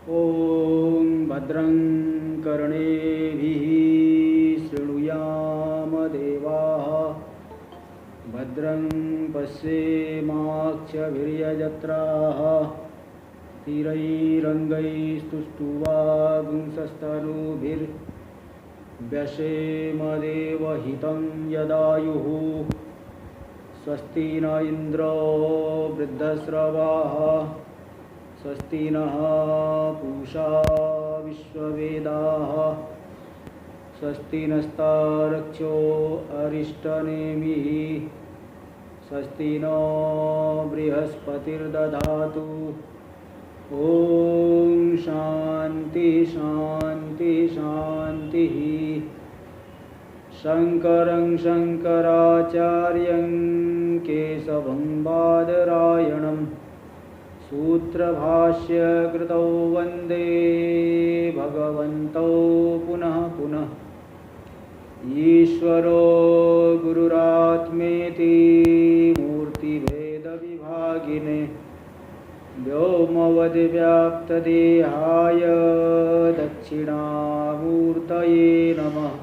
ॐ भद्रं कर्णेभिः शृणुयाम देवाः भद्रं पश्येमाक्षभिर्यजत्राः स्थिरैरङ्गैस्तुष्टुवागुंसस्तनूभिर्व्यसेम देवहितं यदायुः स्वस्ति न इन्द्रो वृद्धस्रवाः स्वस्ति नः पूषा विश्ववेदाः स्वस्ति नस्तारक्षो अरिष्टनेमिः स्वस्ति नो बृहस्पतिर्दधातु ॐ शान्ति शान्ति शान्तिः। शङ्करं शङ्कराचार्यं केशवं बादरायणं सूत्रभाष्य कृतौ वन्दे भगवन्तौ पुनः पुनः। ईश्वरो गुरुरात्मेति मूर्तिभेदविभागिने व्योमवद्व्याप्तदेहाय दक्षिणामूर्तये नमः।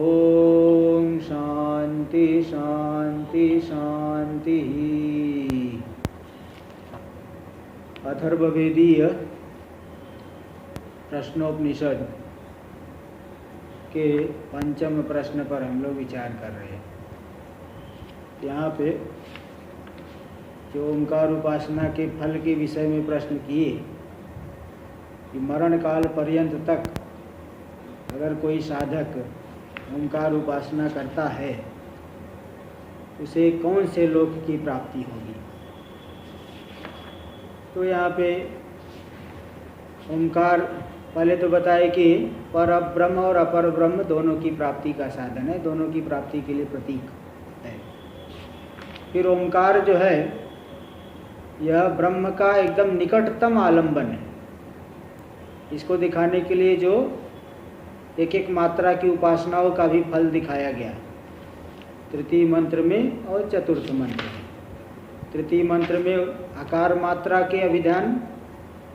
ॐ शान्ति शान्ति शान्तिः। अथर्ववेदीय प्रश्नोपनिषद के पंचम प्रश्न पर हम लोग विचार कर रहे हैं। यहाँ पे जो ओंकार उपासना के फल के विषय में प्रश्न किए कि मरण काल पर्यंत तक अगर कोई साधक ओंकार उपासना करता है उसे कौन से लोक की प्राप्ति होगी। तो यहाँ पे ओंकार पहले तो बताए कि पर ब्रह्म और अपर ब्रह्म दोनों की प्राप्ति का साधन है, दोनों की प्राप्ति के लिए प्रतीक है। फिर ओंकार जो है यह ब्रह्म का एकदम निकटतम आलंबन है। इसको दिखाने के लिए जो एक एक मात्रा की उपासनाओं का भी फल दिखाया गया, तृतीय मंत्र में और चतुर्थ मंत्र में। तृतीय मंत्र में आकार मात्रा के अभिधान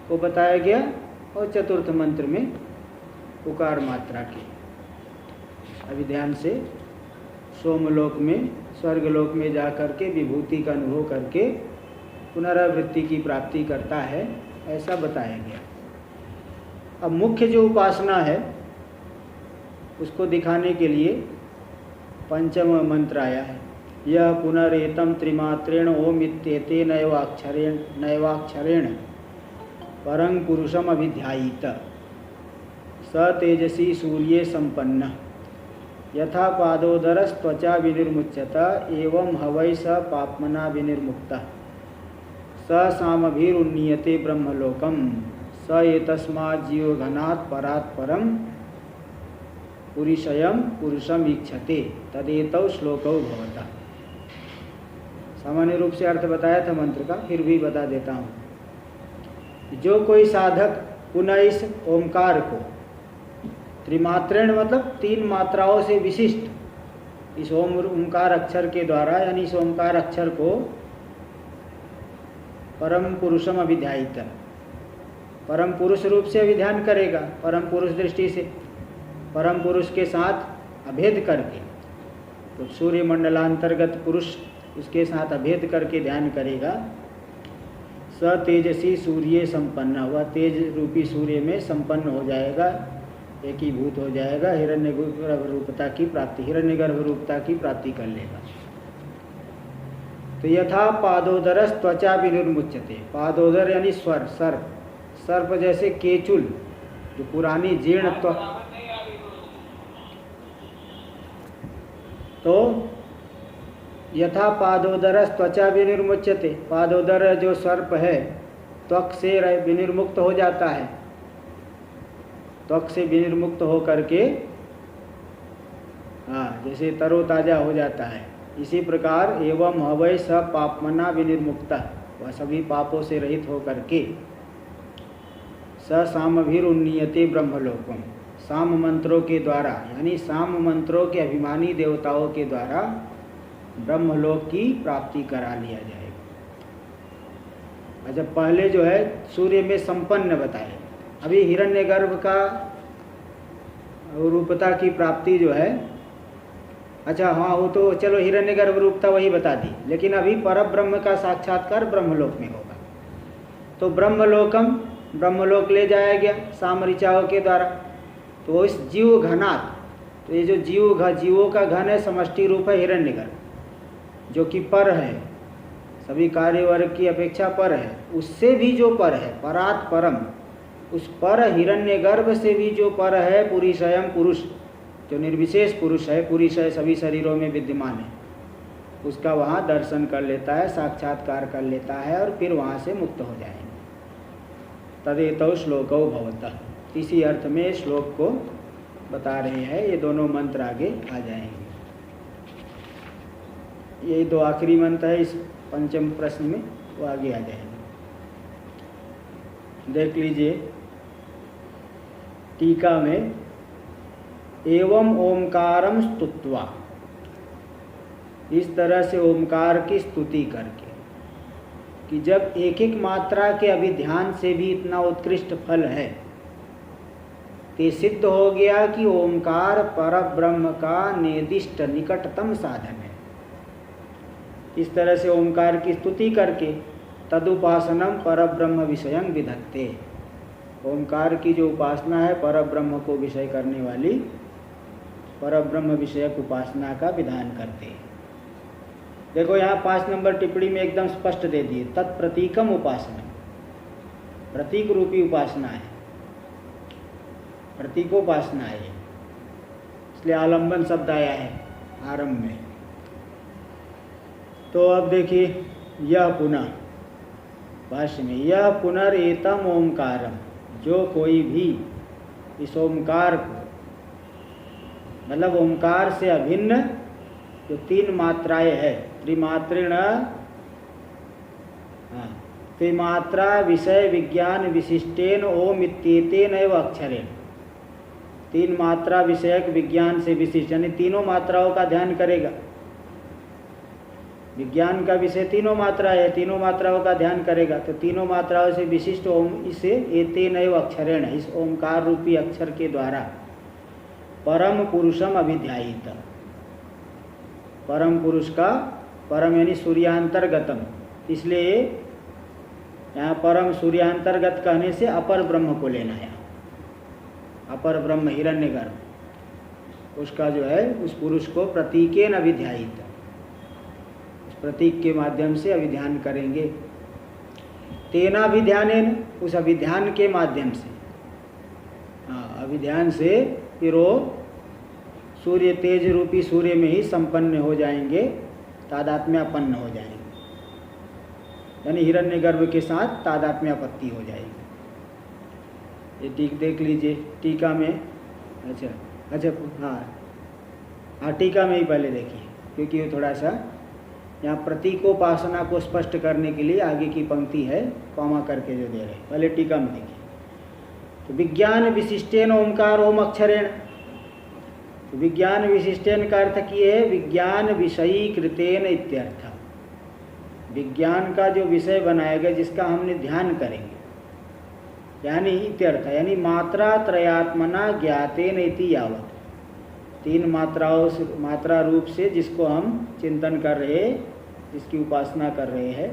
को बताया गया और चतुर्थ मंत्र में उकार मात्रा के अभिधान से सोमलोक में स्वर्गलोक में जा करके विभूति का अनुभव करके पुनरावृत्ति की प्राप्ति करता है, ऐसा बताया गया। अब मुख्य जो उपासना है उसको दिखाने के लिए पंचम मंत्र आया है। यह पुनरेतम त्रिमात्रेण ओम इत्येते नैवाक्षरेण परं पुरुषम अभिध्यायित स तेजसी सूर्ये संपन्न यथा पादोदरस्त्वचा विनिर्मुच्यत एवं हवै स पाप्मना विनिर्मुक्तः स सामभिरुन्नीयते ब्रह्मलोकम स एतस्मात् जीवघनात् परात् परं पुरुषयं पुरुषम ईक्षते तदेतौ श्लोकौ भवतः। सामान्य रूप से अर्थ बताया था मंत्र का, फिर भी बता देता हूँ। जो कोई साधक पुनः इस ओंकार को त्रिमात्रेण मतलब तीन मात्राओं से विशिष्ट इस ओंकार अक्षर के द्वारा, यानी इस ओंकार अक्षर को परम पुरुषम अभिध्यायित, परम पुरुष रूप से अभिध्यान करेगा, परम पुरुष दृष्टि से परम पुरुष के साथ अभेद करके, तो सूर्य मंडलांतर्गत पुरुष उसके साथ अभेद करके ध्यान करेगा। स तेजसी सूर्य संपन्न, वह तेज रूपी सूर्य में संपन्न हो जाएगा, एकीभूत हो जाएगा, हिरण्यगर्भ रूपता की प्राप्ति, हिरण्यगर्भ रूपता की प्राप्ति कर लेगा। तो यथा पादोदरस त्वचा विनिर्मुच्यते, पादोदर यानी स्वर सर्प, सर्प जैसे केचुल जो पुरानी जीर्ण तो यथा पादोदरस त्वचा विनिर्मुच्यते, पादोदर जो सर्प है त्वक से विनिर्मुक्त हो जाता है, त्वक से विनिर्मुक्त हो करके जैसे तरोताजा हो जाता है, इसी प्रकार एवं हवै स पापमना विनिर्मुक्तः, वह सभी पापों से रहित हो करके स सामभिरुन्नीयते ब्रह्मलोकम, साम मंत्रों के द्वारा यानी साम मंत्रों के अभिमानी देवताओं के द्वारा ब्रह्मलोक की प्राप्ति करा लिया जाएगा। अच्छा, पहले जो है सूर्य में संपन्न बताए, अभी हिरण्यगर्भ का रूपता की प्राप्ति जो है, अच्छा हाँ वो तो चलो हिरण्यगर्भ रूपता वही बता दी, लेकिन अभी परब्रह्म का साक्षात्कार ब्रह्मलोक में होगा। तो ब्रह्मलोक ले जाया गया साम ऋचाओं के द्वारा। तो इस जीव घनात्, तो ये जो जीवों का घन है समष्टि रूप है हिरण्यगर्भ, जो कि पर है, सभी कार्य वर्ग की अपेक्षा पर है, उससे भी जो पर है, परात् परम, उस पर हिरण्यगर्भ से भी जो पर है पुरुषयम पुरुष, जो निर्विशेष पुरुष है, पुरुषय सभी शरीरों में विद्यमान है, उसका वहाँ दर्शन कर लेता है, साक्षात्कार कर लेता है और फिर वहाँ से मुक्त हो जाएंगे। तदेतौ श्लोकौ भवतः, इसी अर्थ में श्लोक को बता रहे हैं। ये दोनों मंत्र आगे आ जाएंगे। यही दो आखिरी मंत्र है इस पंचम प्रश्न में, वो आगे आ जाएंगे। देख लीजिए टीका में, एवं ओंकारम स्तुत्वा, इस तरह से ओंकार की स्तुति करके, कि जब एक एक मात्रा के अभिध्यान से भी इतना उत्कृष्ट फल है, तो सिद्ध हो गया कि ओंकार परब्रह्म का निर्दिष्ट निकटतम साधन है। इस तरह से ओंकार की स्तुति करके तदुपासनम परब्रह्म विषयं विधत्ते, ओंकार की जो उपासना है परब्रह्म को विषय करने वाली परब्रह्म विषयक उपासना का विधान करते हैं। देखो यहाँ 5 नंबर टिप्पणी में एकदम स्पष्ट दे दिए, तत्प्रतीकम उपासना, प्रतीक रूपी उपासना है, प्रतीकोपासना है, इसलिए आलंबन शब्द आया है आरंभ में। तो अब देखिए यह पुनः भाष्य में, यह पुनरेतम ओंकारम, जो कोई भी इस ओंकार को, मतलब ओंकार से अभिन्न जो 3 मात्राएं है, त्रिमात्रेण, त्रिमात्रा विषय विज्ञान विशिष्टेन ओम इत्येतेन एव अक्षरेण, 3 मात्रा विषयक विज्ञान से विशिष्ट, यानी तीनों मात्राओं का ध्यान करेगा। विज्ञान का विषय तीनों मात्रा है, तीनों मात्राओं का ध्यान करेगा, तो तीनों मात्राओं से विशिष्ट ओम, इसे एतेन एव अक्षरेण, इस ओंकार रूपी अक्षर के द्वारा परम पुरुषम अभिध्यायित, परम पुरुष का, परम यानी सूर्यांतर्गतम, इसलिए यहाँ परम सूर्यांतर्गत कहने से अपर ब्रह्म को लेना है। अपर ब्रह्म हिरण्यगर्भ, उसका जो है उस पुरुष को प्रतीकेन अभिध्यायित, उस प्रतीक के माध्यम से अभिध्यान करेंगे। तेना अभिध्यानेन, उस अभिध्यान के माध्यम से, अभिध्यान से फिर वो सूर्य तेज रूपी सूर्य में ही संपन्न हो जाएंगे, तादात्म्यापन्न हो जाएंगे, यानी हिरण्यगर्भ के साथ तादात्म्यापत्ति हो जाएगी। ये देख लीजिए टीका में, अच्छा हाँ टीका में ही पहले देखिए, क्योंकि ये थोड़ा सा यहाँ प्रतीकोपासना को स्पष्ट करने के लिए आगे की पंक्ति है कॉमा करके जो दे रहे हैं, पहले टीका में देखिए। तो विज्ञान विशिष्टेन ओंकार ओम अक्षरेण, तो विज्ञान विशिष्टेन का अर्थ किए है विज्ञान विषयी कृतेन इत्यर्थ, विज्ञान का जो विषय बनाया गया जिसका हमने ध्यान करेंगे, यानी इत्यर्थ, यानी मात्रा त्रयात्मना ज्ञातेन इति यावत, 3 मात्राओं से, मात्रा रूप से जिसको हम चिंतन कर रहे हैं, जिसकी उपासना कर रहे हैं,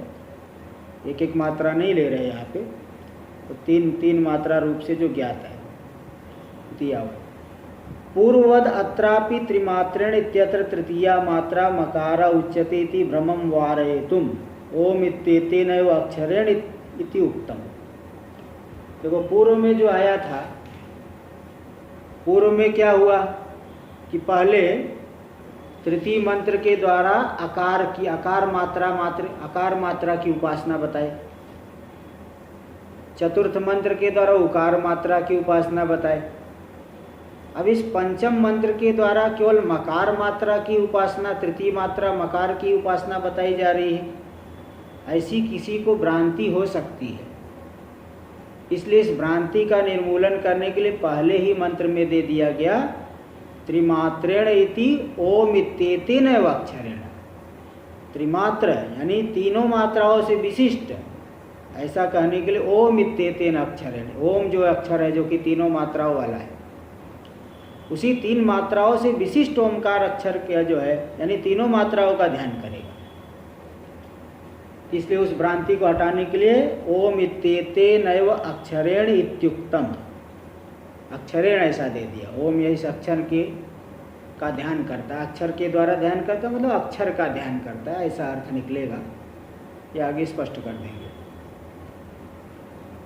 एक एक मात्रा नहीं ले रहे यहाँ पे, तो 3 मात्रा रूप से जो ज्ञात है इति यावत। पूर्ववद अत्रापि त्रिमात्रेण इत्यत्र तृतीया मात्रा मकारा उच्यते इति भ्रमं वारयितुम ओम इत्येतेन एव अक्षरेण इति उक्तम। देखो पूर्व में जो आया था, पूर्व में क्या हुआ कि पहले तृतीय मंत्र के द्वारा आकार मात्रा की उपासना बताई, चतुर्थ मंत्र के द्वारा उकार मात्रा की उपासना बताई। अब इस पंचम मंत्र के द्वारा केवल मकार मात्रा की उपासना, तृतीय मात्रा मकार की उपासना बताई जा रही है। ऐसी किसी को भ्रांति हो सकती है, इसलिए इस भ्रांति का निर्मूलन करने के लिए पहले ही मंत्र में दे दिया गया त्रिमात्रेण इति ओम इत्येतेन एव अक्षरेण। त्रिमात्र यानी तीनों मात्राओं से विशिष्ट ऐसा कहने के लिए ओम इत्येतेन अक्षरेण, ओम जो अक्षर है जो कि तीनों मात्राओं वाला है, उसी 3 मात्राओं से विशिष्ट ओमकार अक्षर का जो है यानी तीनों मात्राओं का ध्यान करेगा। इसलिए उस भ्रांति को हटाने के लिए ओम इत्येतेनैव अक्षरेण इत्युक्तम, अक्षरेण ऐसा दे दिया। ओम यही इस अक्षर के का ध्यान करता है, अक्षर के द्वारा ध्यान करता है, मतलब अक्षर का ध्यान करता है, ऐसा अर्थ निकलेगा। ये आगे स्पष्ट कर देंगे।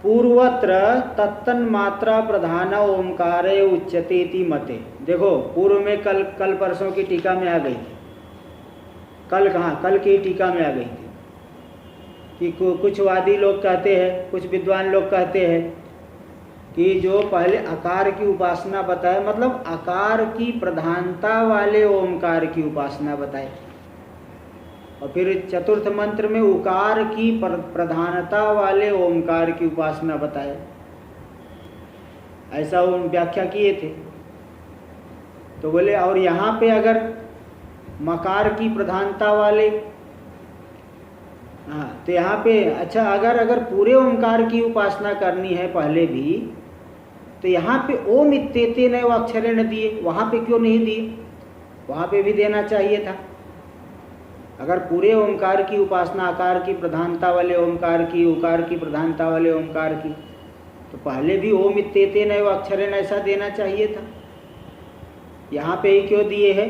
पूर्वत्र तत्तन्मात्रा प्रधान ओंकारे उच्यते इति मते। देखो पूर्व में कल परसों की टीका में आ गई थी, कल कहाँ, कल की टीका में आ गई थी कि कुछ वादी लोग कहते हैं, कुछ विद्वान लोग कहते हैं कि जो पहले आकार की उपासना बताए, मतलब आकार की प्रधानता वाले ओमकार की उपासना बताए, और फिर चतुर्थ मंत्र में उकार की प्रधानता वाले ओमकार की उपासना बताए, ऐसा वो व्याख्या किए थे। तो बोले और यहाँ पे अगर मकार की प्रधानता वाले, हाँ तो यहाँ पे अच्छा अगर पूरे ओमकार की उपासना करनी है पहले भी, तो यहाँ पे ओम इत्येतेन एव अक्षरेण दिए, वहाँ पे क्यों नहीं दिए? वहाँ पे भी देना चाहिए था। अगर पूरे ओमकार की उपासना आकार की प्रधानता वाले ओमकार की, उकार की प्रधानता वाले ओमकार की, तो पहले भी ओम इत्येतेन एव अक्षरेण ऐसा देना चाहिए था। यहाँ पे ही क्यों दिए है?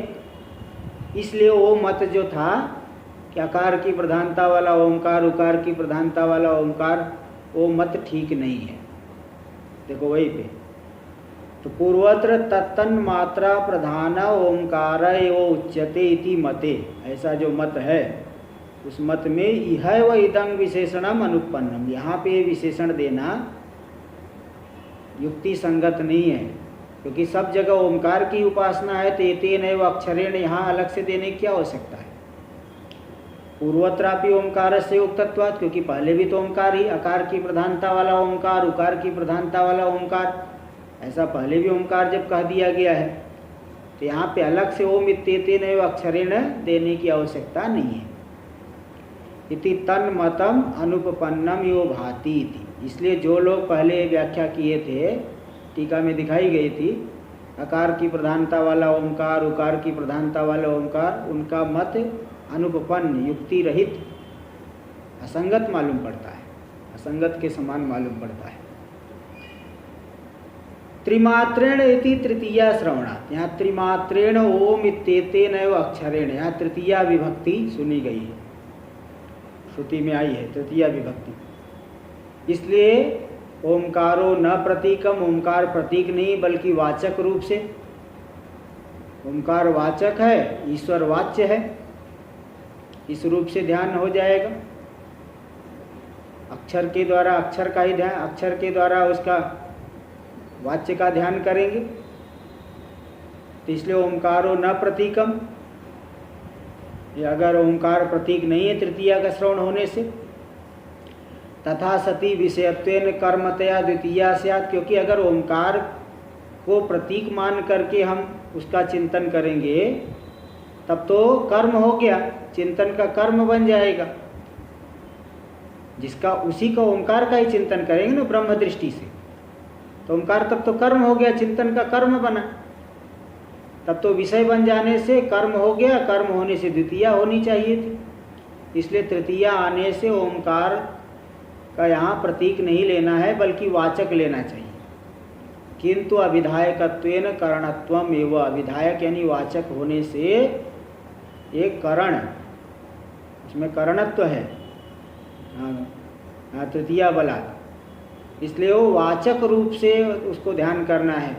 इसलिए वो मत जो था कि आकार की प्रधानता वाला ओमकार, उकार की प्रधानता वाला ओमकार, वो मत ठीक नहीं है। देखो वही पे तो पूर्वत्र तत्तन मात्रा प्रधान ओंकार उच्यते इति मते, ऐसा जो मत है उस मत में इह व इदं विशेषणम अनुपन्नम, यहाँ पे विशेषण देना युक्ति संगत नहीं है, क्योंकि सब जगह ओंकार की उपासना है तो एतेन एव अक्षरेण यहाँ अलग से देने की क्या आवश्यकता है? पूर्वत्रापि ओंकार से उक्तत्वात्, क्योंकि पहले भी तो ओंकार ही, आकार की प्रधानता वाला ओंकार, उकार की प्रधानता वाला ओंकार, ऐसा पहले भी ओंकार जब कह दिया गया है तो यहाँ पे अलग से ओम इत्येतेन एव अक्षरेण देने की आवश्यकता नहीं है। इति तन्मतम अनुपपन्नम यो भाति इति, इसलिए जो लोग पहले व्याख्या किए थे, टीका में दिखाई गई थी, आकार की प्रधानता वाला ओंकार, उकार की प्रधानता वाला ओंकार, उनका मत अनुपपन्न, युक्ति रहित, असंगत मालूम पड़ता है, असंगत के समान मालूम पड़ता है। त्रिमात्रेण इति तृतीया श्रवणात्, यहाँ त्रिमात्रेण ओम इत्येतेन एव अक्षरेण, यहाँ तृतीया विभक्ति सुनी गई है, श्रुति में आई है तृतीया विभक्ति। इसलिए ओमकारो न प्रतीकम, ओमकार प्रतीक नहीं बल्कि वाचक रूप से, ओमकार वाचक है, ईश्वर वाच्य है, इस रूप से ध्यान हो जाएगा। अक्षर के द्वारा अक्षर का ही ध्यान, अक्षर के द्वारा उसका वाच्य का ध्यान करेंगे, तो इसलिए ओमकारो न प्रतीकम, ये अगर ओंकार प्रतीक नहीं है तृतीया का श्रवण होने से, तथा सती विषयत्वेन कर्मतया द्वितीया स्यात्, क्योंकि अगर ओंकार को प्रतीक मान करके हम उसका चिंतन करेंगे तब तो कर्म हो गया, चिंतन का कर्म बन जाएगा, जिसका उसी का ओंकार का ही चिंतन करेंगे ना ब्रह्म दृष्टि से, तो ओंकार तब तो कर्म हो गया, चिंतन का कर्म बना, तब तो विषय बन जाने से कर्म हो गया, कर्म होने से द्वितीया होनी चाहिए थी। इसलिए तृतीया आने से ओंकार का यहाँ प्रतीक नहीं लेना है बल्कि वाचक लेना चाहिए। किंतु अविधायकत्वेन करणत्वम एवं, अविधायक यानी वाचक होने से एक करण, उसमें करणत्व है, तृतीया बला, इसलिए वो वाचक रूप से उसको ध्यान करना है,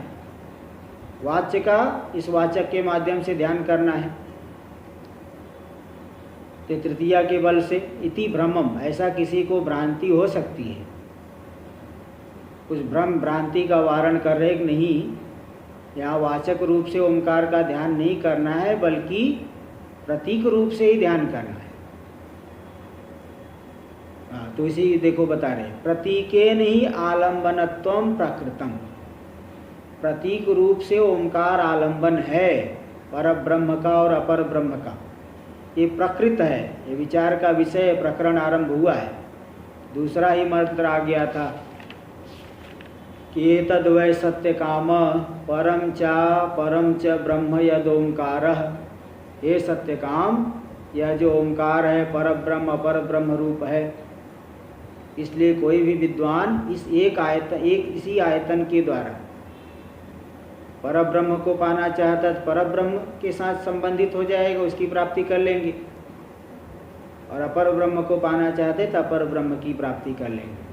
वाच्य का इस वाचक के माध्यम से ध्यान करना है, तो तृतीया के बल से। इति भ्रमम, ऐसा किसी को भ्रांति हो सकती है, कुछ भ्रम भ्रांति का वारण कर रहे कि नहीं, यहाँ वाचक रूप से ओंकार का ध्यान नहीं करना है बल्कि प्रतीक रूप से ही ध्यान करना है। तो इसी देखो बता रहे, प्रतीकेन ही आलम्बनत्वम प्रकृतम, प्रतीक रूप से ओंकार आलंबन है, पर ब्रह्म का और अपर ब्रह्म का, ये प्रकृत है, ये विचार का विषय प्रकरण आरंभ हुआ है। दूसरा ही मंत्र आ गया था कि एतद् वै सत्य काम परम च ब्रह्म यद ओंकारः। ये सत्य काम, यह जो ओंकार है पर ब्रह्म अपर ब्रह्म रूप है। इसलिए कोई भी विद्वान इस इसी आयतन के द्वारा परब्रह्म को पाना चाहता है तो परब्रह्म के साथ संबंधित हो जाएगा, उसकी प्राप्ति कर लेंगे, और अपर ब्रह्म को पाना चाहते तो अपर ब्रह्म की प्राप्ति कर लेंगे।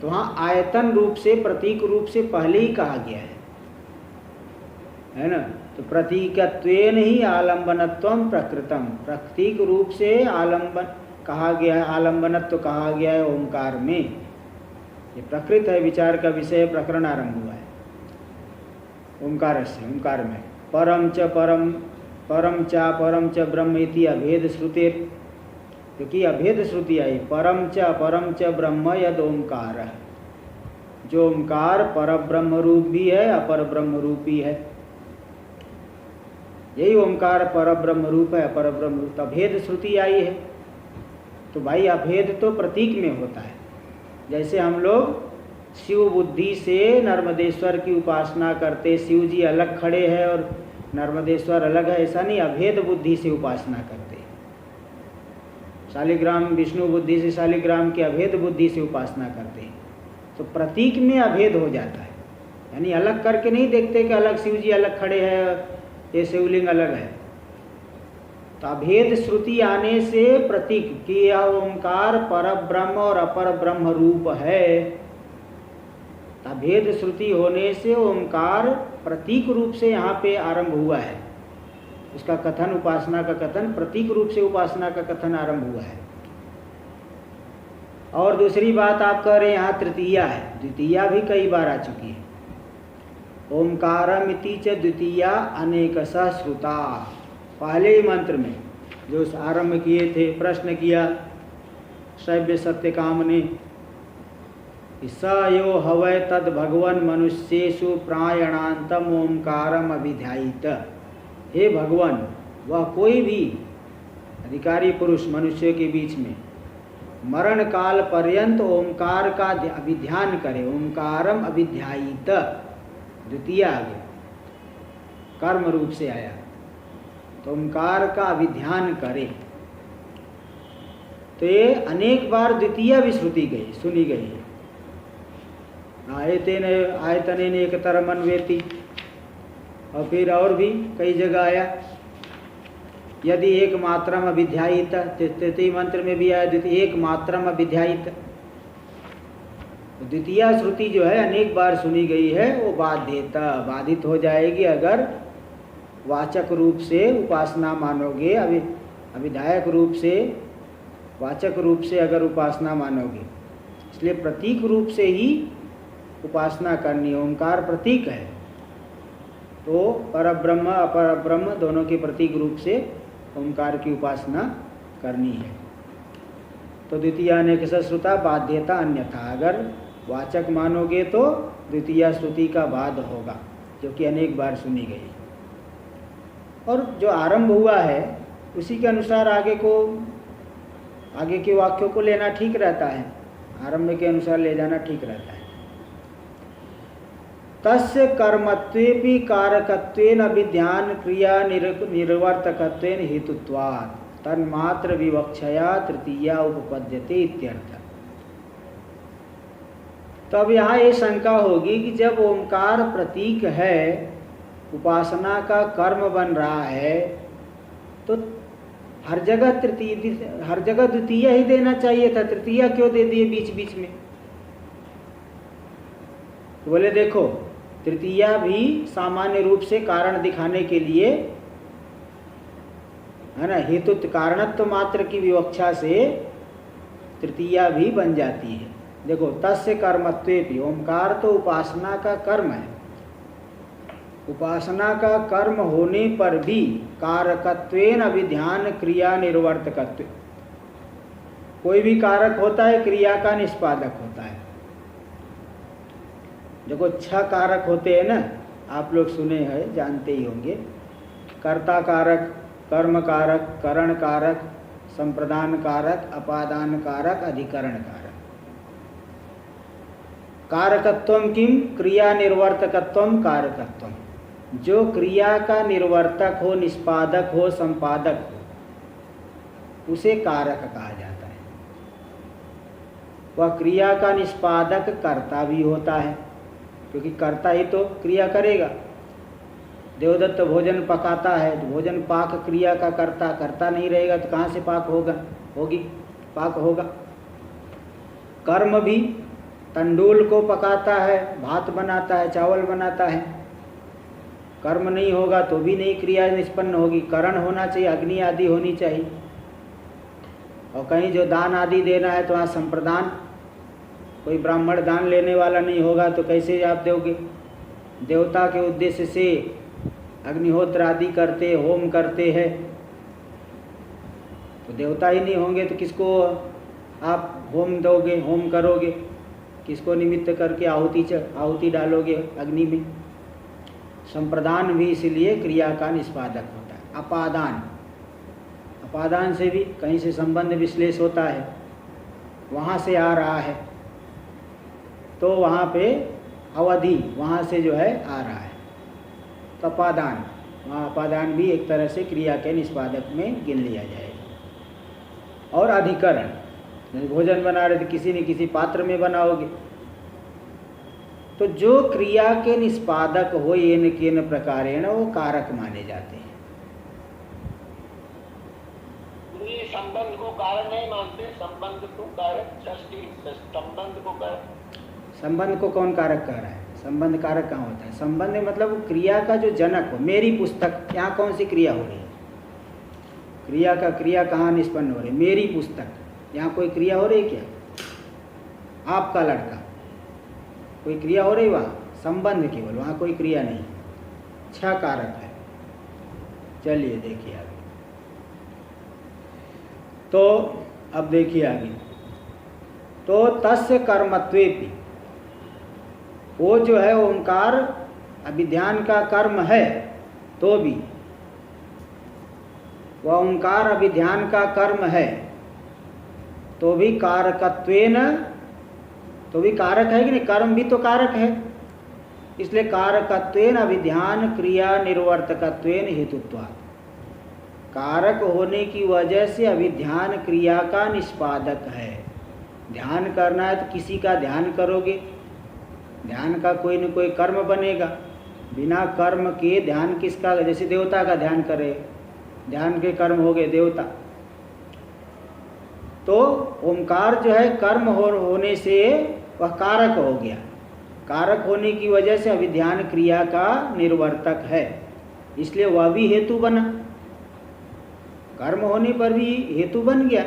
तो हाँ, आयतन रूप से, प्रतीक रूप से पहले ही कहा गया है ना। तो प्रतीकत्वेन ही आलम्बनत्वम प्रकृतम, प्रतीक रूप से आलम्बन कहा गया है, आलम्बनत्व कहा गया है ओंकार में। ये प्रकृत है, विचार का विषय, प्रकरण आरंभ हुआ है ओंकार से, ओंकार में। परम च ब्रह्म इति अभेद श्रुतिर, क्योंकि अभेद श्रुति आई। परम च ब्रह्म यद ओंकार, जो ओंकार पर ब्रह्म रूप भी है अपर ब्रह्म रूप भी है। यही ओंकार पर ब्रह्म रूप है, अपर ब्रह्म रूप। अभेद श्रुति आई है तो भाई अभेद तो प्रतीक में होता है। जैसे हम लोग शिव बुद्धि से नर्मदेश्वर की उपासना करते, शिव जी अलग खड़े हैं और नर्मदेश्वर अलग है, ऐसा नहीं, अभेद बुद्धि से उपासना करते। शालिग्राम विष्णु बुद्धि से शालिग्राम के अभेद बुद्धि से उपासना करते हैं। तो प्रतीक में अभेद हो जाता है, यानी अलग करके नहीं देखते कि अलग शिव जी अलग खड़े हैं, ये शिवलिंग अलग है। तो अभेद श्रुति आने से प्रतीक कि यह ओंकार पर ब्रह्म और अपर ब्रह्म रूप है, अभेद श्रुति होने से ओंकार प्रतीक रूप से यहाँ पे आरंभ हुआ है। उसका कथन, उपासना का कथन, प्रतीक रूप से उपासना का कथन आरंभ हुआ है। और दूसरी बात आप कह रहे हैं यहाँ तृतीया है, द्वितीया भी कई बार आ चुकी है। ओंकारमिति च द्वितीया अनेकशः श्रुता, पहले ही मंत्र में जो आरंभ किए थे, प्रश्न किया शैव्य सत्यकाम ने, स यो हवै तद भगवन मनुष्येषु प्रायणान्तम ओंकारम अभिध्यायित। हे भगवान, वह कोई भी अधिकारी पुरुष मनुष्य के बीच में मरण काल पर्यंत ओंकार का अभिध्यान करे। ओंकारम अभिध्यायित, द्वितीय आ गया, कर्म रूप से आया, तो ओंकार का अभिध्यान करे। तो ये अनेक बार द्वितीय भी श्रुति गई, सुनी गई है। आयतनेन एकतरम अन्वेति, और फिर और भी कई जगह आया। यदि एक मात्रम अभिध्यायित, तृतीय मंत्र में भी आया द्वितीय एक मात्रम अभिध्यायित। द्वितीय श्रुति जो है अनेक बार सुनी गई है, वो बाधित हो जाएगी अगर वाचक रूप से उपासना मानोगे, अभिधायक रूप से, वाचक रूप से अगर उपासना मानोगे। इसलिए प्रतीक रूप से ही उपासना करनी। ओंकार प्रतीक है, तो परब्रह्म अपर ब्रह्म दोनों के प्रतीक रूप से ओंकार की उपासना करनी है। तो द्वितीय अनेकशः श्रुता बाध्यता अन्यथा, अगर वाचक मानोगे तो द्वितीय श्रुति का बाद होगा, जो कि अनेक बार सुनी गई। और जो आरंभ हुआ है उसी के अनुसार आगे के वाक्यों को लेना ठीक रहता है, आरंभ के अनुसार ले जाना ठीक रहता है। तस्य कर्मत्वेपि कारकत्वेन अभिध्यान क्रिया निर्वर्तकत्वेन हेतुत्वात् तन्मात्र विवक्षया तृतीया उपपद्यते इत्यर्थ। तो अब यहाँ ये शंका होगी कि जब ओंकार प्रतीक है, उपासना का कर्म बन रहा है, तो हर जगह द्वितीय ही देना चाहिए था, तृतीया क्यों दे दिए बीच बीच में? तो बोले देखो, तृतीया भी सामान्य रूप से कारण दिखाने के लिए है ना, हेतु कारणत्व मात्र की विवक्षा से तृतीया भी बन जाती है। देखो, तस्य कर्मत्वे भी, ओंकार तो उपासना का कर्म है, उपासना का कर्म होने पर भी कारकत्वेन अभिध्यान क्रिया निर्वर्तकत्व, कोई भी कारक होता है क्रिया का निष्पादक होता है। देखो 6 कारक होते हैं ना, आप लोग सुने हैं, जानते ही होंगे। कर्ता कारक, कर्म कारक, करण कारक, संप्रदान कारक, अपादान कारक, अधिकरण कारक। कारकत्वम किम? क्रिया निर्वर्तकत्वम कारकत्वम। जो क्रिया का निर्वर्तक हो, निष्पादक हो, संपादक हो, उसे कारक कहा जाता है। वह क्रिया का निष्पादक कर्ता भी होता है, क्योंकि कर्ता ही तो क्रिया करेगा। देवदत्त भोजन पकाता है तो भोजन पाक क्रिया का करता नहीं रहेगा तो कहाँ से पाक होगा। कर्म भी तंडुल को पकाता है, भात बनाता है, चावल बनाता है। कर्म नहीं होगा तो भी नहीं क्रिया निष्पन्न होगी। करण होना चाहिए, अग्नि आदि होनी चाहिए। और कहीं जो दान आदि देना है तो वहाँ संप्रदान, कोई ब्राह्मण दान लेने वाला नहीं होगा तो कैसे आप दोगे। देवता के उद्देश्य से अग्निहोत्र आदि करते, होम करते हैं, तो देवता ही नहीं होंगे तो किसको आप होम दोगे, होम करोगे, किसको निमित्त करके आहुति डालोगे अग्नि में। संप्रदान भी इसलिए क्रिया का निष्पादक होता है। अपादान से भी कहीं से संबंध विश्लेष होता है, वहाँ से आ रहा है तो वहाँ पे अवधि वहाँ से जो है आ रहा है तो अपादान, वहाँ अपादान भी एक तरह से क्रिया के निष्पादक में गिन लिया जाएगा। और अधिकरण, भोजन बना रहे तो किसी न किसी पात्र में बनाओगे, तो जो क्रिया के निष्पादक हो येन केन प्रकारेण वो कारक माने जाते हैं। ये संबंध को कारक नहीं मानते, संबंध को कारक, संबंध को कारक। संबंध को कौन कारक कह रहा है? संबंध कारक कहाँ होता है? संबंध मतलब क्रिया का जो जनक हो। मेरी पुस्तक, यहाँ कौन सी क्रिया हो रही है? क्रिया कहाँ निष्पन्न हो रही है? मेरी पुस्तक, यहाँ कोई क्रिया हो रही है क्या? आपका लड़का, कोई क्रिया हो रही वहाँ? संबंध केवल, वहाँ कोई क्रिया नहीं। 6 कारक है। चलिए देखिए आगे। तो अब देखिए आगे, तो तस्य कर्मत्वेपि, वो जो है ओंकार अभिध्यान का कर्म है तो भी, वह ओंकार अभिध्यान का कर्म है तो भी कारकत्वेन, तो भी कारक है कि नहीं? कर्म भी तो कारक है, इसलिए कारकत्वेन अभिध्यान क्रिया निर्वर्तकत्वेन हेतुत्वात्। कारक होने की वजह से अभिध्यान क्रिया का निष्पादक है। ध्यान करना है तो किसी का ध्यान करोगे, ध्यान का कोई न कोई कर्म बनेगा। बिना कर्म के ध्यान किसका? जैसे देवता का ध्यान करे, ध्यान के कर्म हो गए देवता। तो ओंकार जो है कर्म होने से वह कारक हो गया। कारक होने की वजह से अभिध्यान क्रिया का निर्वर्तक है, इसलिए वह भी हेतु बना। कर्म होने पर भी हेतु बन गया,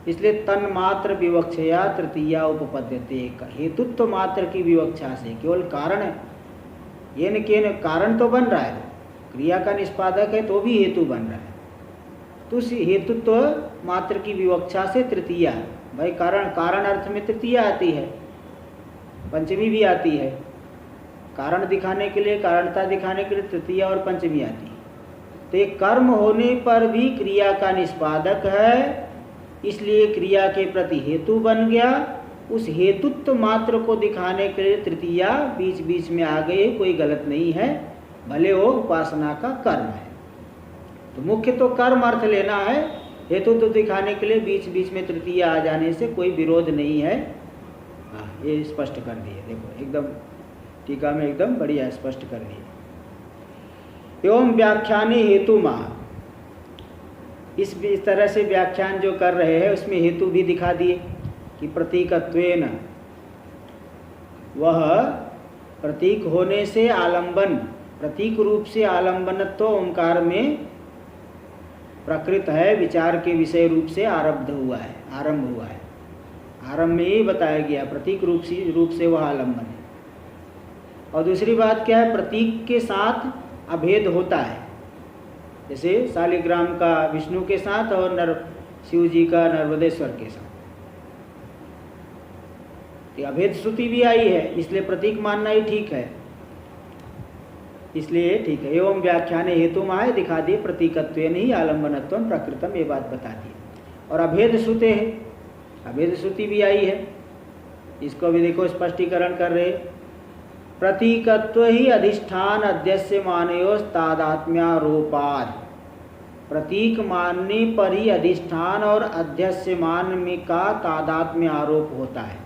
इसलिए तन्मात्र विवक्षया तृतीया उपपद्यते। हेतुत्व मात्र की विवक्षा से, केवल कारण है, ये न केन कारण तो बन रहा है, क्रिया का निष्पादक है तो भी हेतु बन रहा है। तो उस हेतुत्व मात्र की विवक्षा से तृतीया, भाई कारण अर्थ में तृतीया आती है, पंचमी भी आती है। कारण दिखाने के लिए, कारणता दिखाने के लिए तृतीया और पंचमी आती है। तो एक कर्म होने पर भी क्रिया का निष्पादक है, इसलिए क्रिया के प्रति हेतु बन गया। उस हेतुत्व मात्र को दिखाने के लिए तृतीया बीच बीच में आ गई, कोई गलत नहीं है, भले वो उपासना का कर्म है। तो मुख्य तो कर्म अर्थ लेना है, हेतुत्व दिखाने के लिए बीच बीच में तृतीया आ जाने से कोई विरोध नहीं है। हाँ, ये स्पष्ट कर दिए, देखो एकदम टीका में एकदम बढ़िया स्पष्ट कर दिए। एवं व्याख्याने हेतु माह, इस तरह से व्याख्यान जो कर रहे हैं उसमें हेतु भी दिखा दिए कि प्रतीकत्वेन, वह प्रतीक होने से आलंबन, प्रतीक रूप से आलंबनत्व ओंकार में प्रकृत है, विचार के विषय रूप से आरंभ हुआ है। आरंभ में ही बताया गया प्रतीक रूप से वह आलंबन है। और दूसरी बात क्या है, प्रतीक के साथ अभेद होता है, जैसे शालिग्राम का विष्णु के साथ और शिव जी का नर्मदेश्वर के साथ। अभेद श्रुति भी आई है, इसलिए प्रतीक मानना ही ठीक है। इसलिए ठीक है। एवं व्याख्याने हेतु माए दिखा दिए प्रतीकत्वेन ही आलम्बनत्व प्रकृतम, ये बात बता दी। और अभेद श्रुते है, अभेद श्रुति भी आई है, इसको भी देखो स्पष्टीकरण कर रहे। प्रतीकत्व ही अधिष्ठान अध्यस्य मानयोस तादात्म्यारोपाद, प्रतीक मानने पर ही अधिष्ठान और अध्यस्य मान में का तादात्म्य आरोप होता है।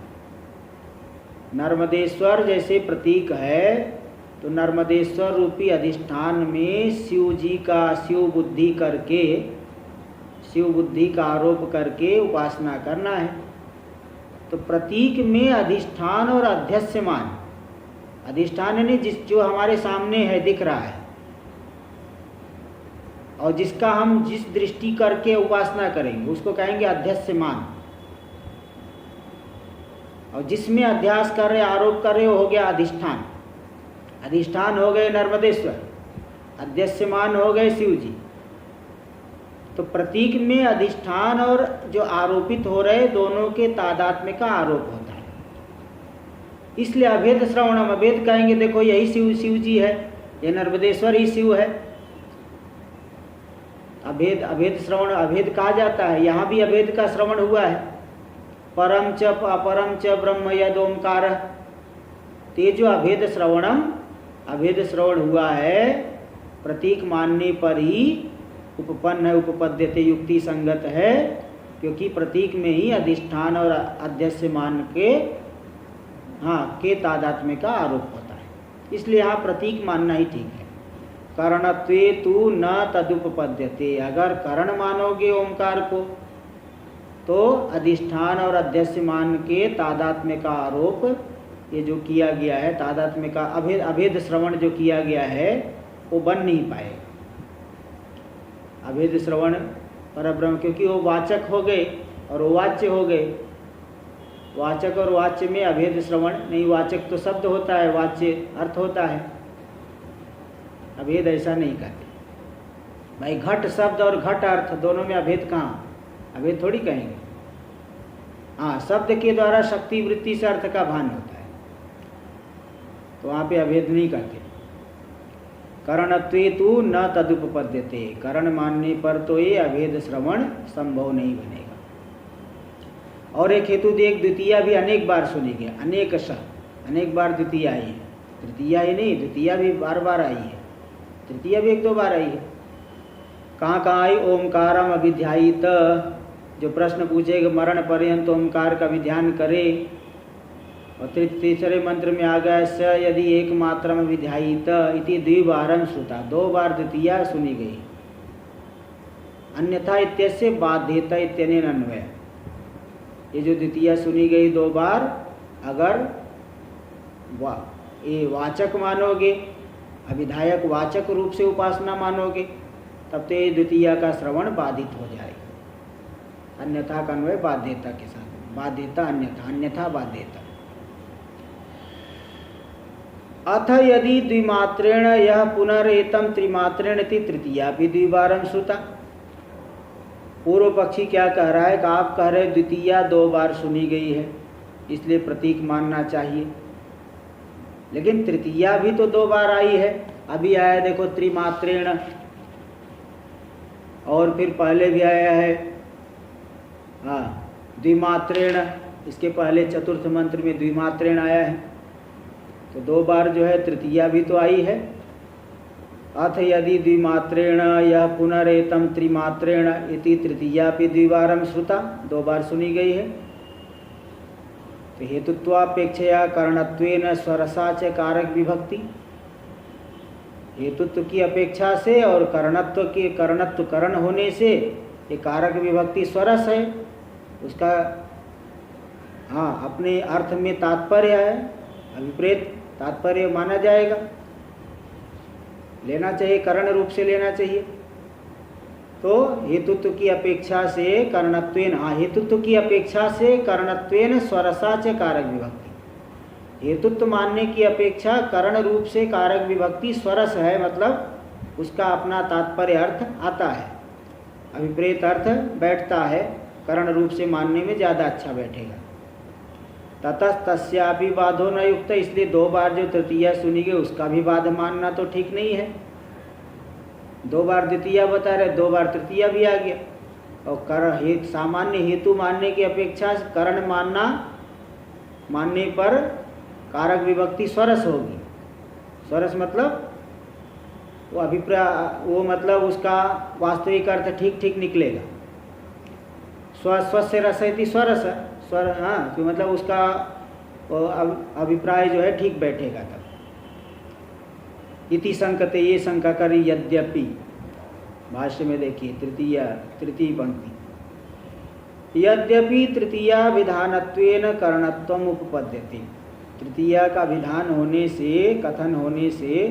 नर्मदेश्वर जैसे प्रतीक है तो नर्मदेश्वर रूपी अधिष्ठान में शिव जी का शिव बुद्धि का आरोप करके उपासना करना है। तो प्रतीक में अधिष्ठान और अध्यस्यमान, अधिष्ठान यानी जो हमारे सामने है, दिख रहा है, और जिसका हम जिस दृष्टि करके उपासना करेंगे उसको कहेंगे अध्यस्यमान। और जिसमें अध्यास कर रहे, आरोप कर रहे, हो गया अधिष्ठान। अधिष्ठान हो गए नर्मदेश्वर, अध्यस्यमान हो गए शिव जी। तो प्रतीक में अधिष्ठान और जो आरोपित हो रहे दोनों के तादात्म्य का आरोप होता है। इसलिए अभेद श्रवणम, अभेद कहेंगे देखो यही शिव जी है, ये नर्मदेश्वर ही शिव है। अभेद श्रवण अभेद कहा जाता है, यहाँ भी अभेद का श्रवण हुआ है। परम च अपरम च ब्रह्म यद ओंकार, ते जो अभेद श्रवण हुआ है प्रतीक मानने पर ही उपपन्न है, उपपद्यते युक्ति संगत है, क्योंकि प्रतीक में ही अधिष्ठान और अध्यस्य मान के तादात्म्य का आरोप होता है। इसलिए यहाँ प्रतीक मानना ही ठीक है। करणत्वे तु न तदुपपद्यते, अगर करण मानोगे ओंकार को तो अधिष्ठान और अध्यस्य मान के तादात्म्य का आरोप ये जो किया गया है, तादात्म्य का अभेद श्रवण जो किया गया है वो बन नहीं पाएगा। अभेद श्रवण परब्रह्म, क्योंकि वो वाचक हो गए और वो वाच्य हो गए। वाचक और वाच्य में अभेद श्रवण नहीं, वाचक तो शब्द होता है, वाच्य अर्थ होता है। अभेद ऐसा नहीं कहते भाई, घट शब्द और घट अर्थ दोनों में अभेद कहाँ, अभेद थोड़ी कहेंगे। हाँ, शब्द के द्वारा शक्ति वृत्ति से अर्थ का भान होता है, तो वहाँ पे अभेद नहीं कहते। करणत्वे तु न तदुपपद्यते, करण मानने पर तो ये अभेद श्रवण संभव नहीं बनेगा। और एक हेतु देख, द्वितीया भी अनेक बार सुनी गया, अनेक बार द्वितीया आई है। तृतीया ही नहीं, द्वितीया भी बार बार आई है, तृतीया भी 1-2 बार आई है। कहाँ आई? ओंकारम अभिध्यायित, जो प्रश्न पूछेगा मरण पर्यंत ओंकार का विध्यान करे। और तीसरे मंत्र में आ गया स यदि एक मात्रम विध्यायित इति द्विबारं श्रुता, 2 बार द्वितीया सुनी गई। अन्यथा इत्यस्य बाध्यता इत्यनेन अन्वय, ये जो द्वितीया सुनी गई 2 बार, अगर ये वाचक मानोगे, अभिधायक वाचक रूप से उपासना मानोगे, तब तो ये द्वितीया का श्रवण बाधित हो जाएगा। अन्यथा का अन्वय बाध्यता के साथ, बाध्यता अन्यथा बाध्यता। अथ यदि द्विमात्रेण यह पुनरेतम त्रिमात्रेण इति तृतीया भी द्विबारं श्रुता। पूर्व पक्षी क्या कह रहा है कि आप कह रहे द्वितीया 2 बार सुनी गई है, इसलिए प्रतीक मानना चाहिए, लेकिन तृतीया भी तो 2 बार आई है। अभी आया देखो त्रिमात्रेण, और फिर पहले भी आया है द्विमात्रेण, इसके पहले चतुर्थ मंत्र में द्विमात्रेण आया है, तो 2 बार जो है तृतीया भी तो आई है। अथ यदि द्विमात्रेण यह पुनरेतम त्रिमात्रेण इति तृतीया भी द्विबारं श्रुता, 2 बार सुनी गई है। तो हेतुत्वापेक्षया करणत्वेन स्वरसा च कारक विभक्ति, हेतुत्व की अपेक्षा से और करणत्व करण होने से ये कारक विभक्ति स्वरस है, उसका अपने अर्थ में तात्पर्य है, अभिप्रेत तात्पर्य माना जाएगा, लेना चाहिए, करण रूप से लेना चाहिए। तो हेतुत्व की अपेक्षा से करणत्वेन, हेतुत्व की अपेक्षा से करणत्वेन स्वरसा च कारक विभक्ति, हेतुत्व मानने की अपेक्षा करण रूप से कारक विभक्ति स्वरस है, मतलब उसका अपना तात्पर्य अर्थ आता है, अभिप्रेत अर्थ बैठता है, करण रूप से मानने में ज़्यादा अच्छा बैठेगा। ततस्तस्यापि बाधो न युक्त, इसलिए 2 बार जो तृतीया सुनी गई उसका भी बाध मानना तो ठीक नहीं है। 2 बार द्वितीया बता रहे, 2 बार तृतीया भी आ गया। और सामान्य हेतु मानने की अपेक्षा करण मानने पर कारक विभक्ति स्वरस होगी। स्वरस मतलब वो अभिप्राय, वो मतलब उसका वास्तविक अर्थ ठीक ठीक निकलेगा। स्वस्य रसयति स्वरस, स्वर, हाँ, तो मतलब उसका अभिप्राय जो है ठीक बैठेगा तब। इति संकते, ये शंका करी। यद्यपि, भाष्य में देखिए तृतीय पंक्ति, यद्यपि तृतीया विधानत्वेन करणत्वम उपपद्यते। तृतीया का विधान होने से, कथन होने से,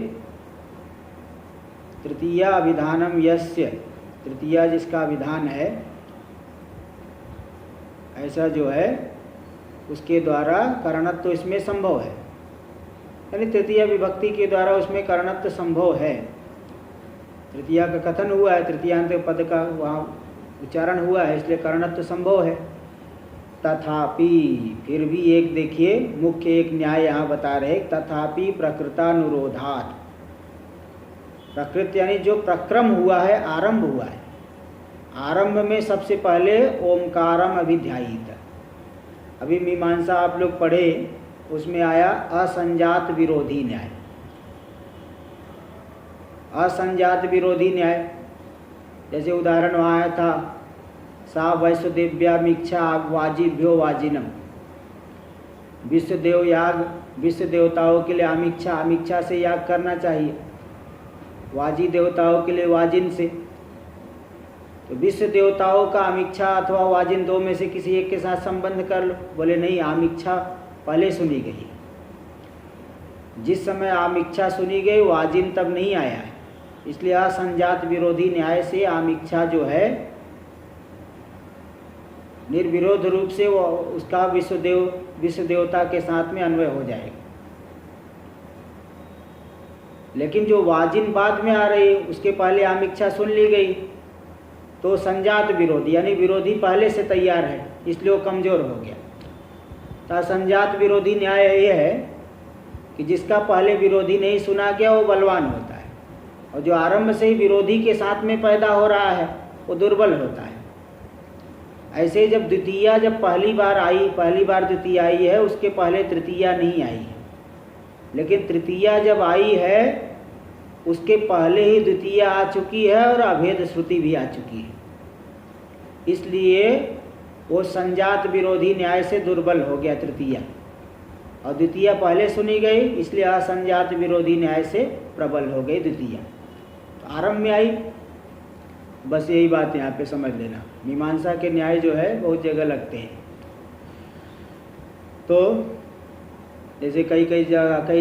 तृतीया विधानम यस्य, तृतीया जिसका विधान है, ऐसा जो है उसके द्वारा करणत्व इसमें संभव है। यानी तृतीया विभक्ति के द्वारा उसमें करणत्व संभव है। तृतीया का कथन हुआ है, तृतीयांत पद का वहाँ उच्चारण हुआ है, इसलिए करणत्व संभव है। तथापि, फिर भी एक देखिए मुख्य एक न्याय यहाँ बता रहे, तथापि प्रकृतानुरोधात्। प्रकृत यानी जो प्रक्रम हुआ है, आरंभ हुआ है, आरंभ में सबसे पहले ओमकारम अभिध्यायित। अभी मीमांसा आप लोग पढ़े, उसमें आया असंजात विरोधी न्याय। असंजात विरोधी न्याय, जैसे उदाहरण वहाँ आया था, सा वैश्वदेव्यामीक्षा वाजिभ्यो वाजिनम। विश्वदेव याग, विश्व देवताओं के लिए आमीक्षा, आमीक्षा से याग करना चाहिए। वाजी देवताओं के लिए वाजिन से। तो विश्व देवताओं का आमीक्षा अथवा वाजिन 2 में से किसी एक के साथ संबंध कर लो। बोले नहीं, आमीक्षा पहले सुनी गई। जिस समय आमीक्षा सुनी गई वाजिन तब नहीं आया है, इसलिए असंजात विरोधी न्याय से आमीक्षा जो है निर्विरोध रूप से वो उसका विश्व देवता के साथ में अन्वय हो जाएगा। लेकिन जो वाजिन बाद में आ रही, उसके पहले आमीक्षा सुन ली गई, तो संजात विरोधी यानी विरोधी पहले से तैयार है, इसलिए वो कमजोर हो गया। तो संजात विरोधी न्याय ये है कि जिसका पहले विरोधी नहीं सुना गया वो बलवान होता है, और जो आरंभ से ही विरोधी के साथ में पैदा हो रहा है वो दुर्बल होता है। ऐसे जब द्वितीया जब पहली बार द्वितीया आई है, उसके पहले तृतीया नहीं आई है। लेकिन तृतीया जब आई है उसके पहले ही द्वितीया आ चुकी है और अभेद श्रुति भी आ चुकी है, इसलिए वो संजात विरोधी न्याय से दुर्बल हो गया तृतीया। और द्वितीया पहले सुनी गई, इसलिए असंजात विरोधी न्याय से प्रबल हो गई द्वितीया। तो आरंभ में आई, बस यही बात यहाँ पे समझ लेना। मीमांसा के न्याय जो है बहुत जगह लगते हैं। तो जैसे कई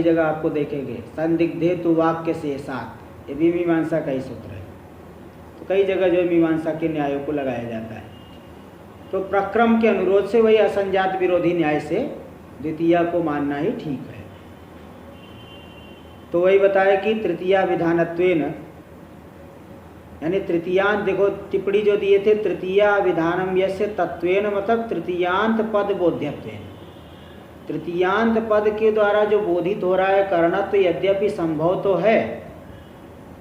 जगह आपको देखेंगे, संदिग्धे तु वाक्य से साथ, ये भी मीमांसा का ही सूत्र है। तो कई जगह जो मीमांसा के न्यायों को लगाया जाता है। तो प्रक्रम के अनुरोध से वही असंजात विरोधी न्याय से द्वितीया को मानना ही ठीक है। तो वही बताया कि तृतीया विधानत्वेन, यानी तृतीयांत, देखो टिप्पणी जो दिए थे, तृतीया विधानम यस्य तत्वेन, मतलब तृतीयांत पद बोध्यत्वेन। तृतीयांत पद के द्वारा जो बोधित हो रहा है करणत्व, यद्यपि संभव तो है,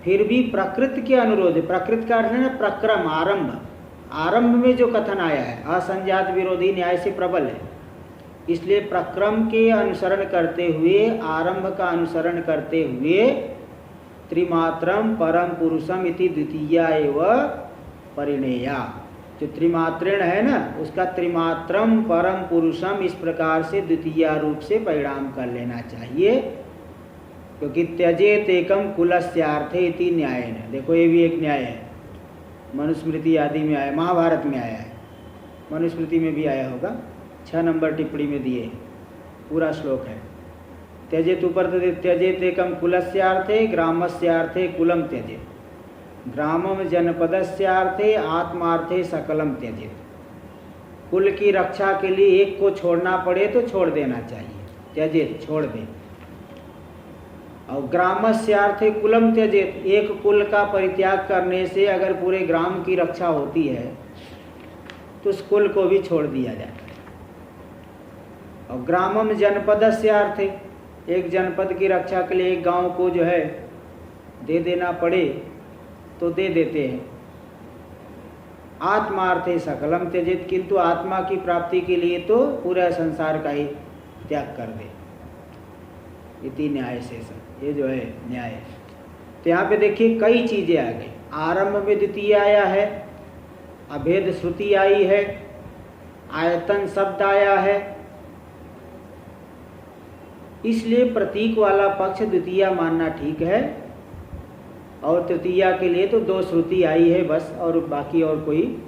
फिर भी प्रकृत के अनुरोध, प्रकृत का अर्थ है ना प्रक्रम, आरंभ, आरंभ में जो कथन आया है असंजात विरोधी न्याय से प्रबल है। इसलिए प्रक्रम के अनुसरण करते हुए, आरंभ का अनुसरण करते हुए, त्रिमात्रम परम पुरुषम इति द्वितीया एव परिणेया, जो त्रिमात्रेण है ना, उसका त्रिमात्रम परम पुरुषम इस प्रकार से द्वितीया रूप से परिणाम कर लेना चाहिए। क्योंकि त्यजेत एकम कुलस्यार्थे इति न्याय है। देखो ये भी एक न्याय है, मनुस्मृति आदि में आया, महाभारत में आया है, मनुस्मृति में भी आया होगा, 6 नंबर टिप्पणी में दिए, पूरा श्लोक है। त्यजेत ऊपर त्यजेत एकम कुलस्यार्थे ग्रामस्यार्थे कुलम त्यजेत, ग्रामम जनपदस्यार्थे आत्मार्थे सकलम त्यजेत। कुल की रक्षा के लिए एक को छोड़ना पड़े तो छोड़ देना चाहिए, त्यजेत छोड़ दे। और ग्रामस्यार्थे कुलम त्यजेत, एक कुल का परित्याग करने से अगर पूरे ग्राम की रक्षा होती है तो उस कुल को भी छोड़ दिया जाता है। और ग्रामम जनपदस्य अर्थे, एक जनपद की रक्षा के लिए एक गांव को जो है दे देना पड़े तो दे देते हैं। आत्मार्थे सकलम त्यजेत, किंतु आत्मा की प्राप्ति के लिए तो पूरा संसार का ही त्याग कर दे। इति न्याय से सब, ये जो है न्याय। तो यहाँ पे देखिए कई चीजें आ गई। आरंभ में द्वितीय आया है, अभेद श्रुति आई है, आयतन शब्द आया है, इसलिए प्रतीक वाला पक्ष द्वितीय मानना ठीक है, और तृतीया के लिए तो 2 श्रुति आई है बस, और बाकी और कोई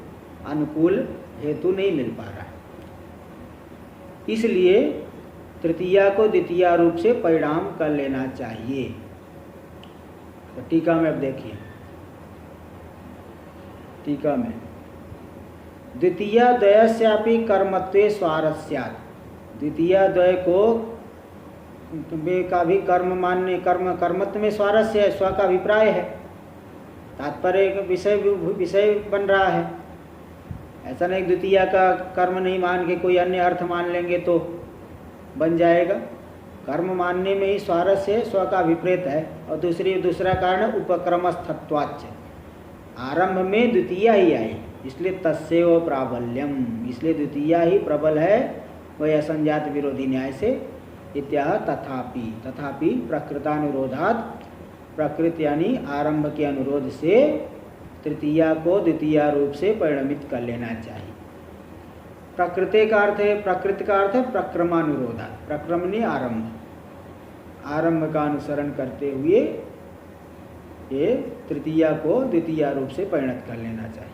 अनुकूल हेतु नहीं मिल पा रहा है। इसलिए तृतीया को द्वितीय रूप से परिणाम कर लेना चाहिए। तो टीका में अब देखिए, टीका में द्वितीय द्वयस्यापि कर्मत्वे स्वारस्यात्, द्वितीय द्वय को का भी कर्म मानने, कर्मत्व में स्वारस्य है, स्व का अभिप्राय है, तात्पर्य विषय बन रहा है। ऐसा नहीं द्वितीय का कर्म नहीं मान के कोई अन्य अर्थ मान लेंगे तो बन जाएगा। कर्म मानने में ही स्वारस्य है, स्व का अभिप्रेत है। और दूसरा कारण उपक्रमस्थत्वाच्च, आरंभ में द्वितीय ही आई, इसलिए तस्यैव प्राबल्यम, इसलिए द्वितीय ही प्रबल है वह असंजात विरोधी न्याय से। इत्याह तथापि प्रकृतानुरोधात्, प्रकृति यानी आरंभ के अनुरोध से तृतीया को द्वितीय रूप से परिणमित कर लेना चाहिए। प्रकृति का अर्थ है, प्रकृति का अर्थ है प्रक्रमानुरोधात्, प्रक्रम ने आरंभ, आरंभ का अनुसरण करते हुए ये तृतीया को द्वितीय रूप से परिणत कर लेना चाहिए।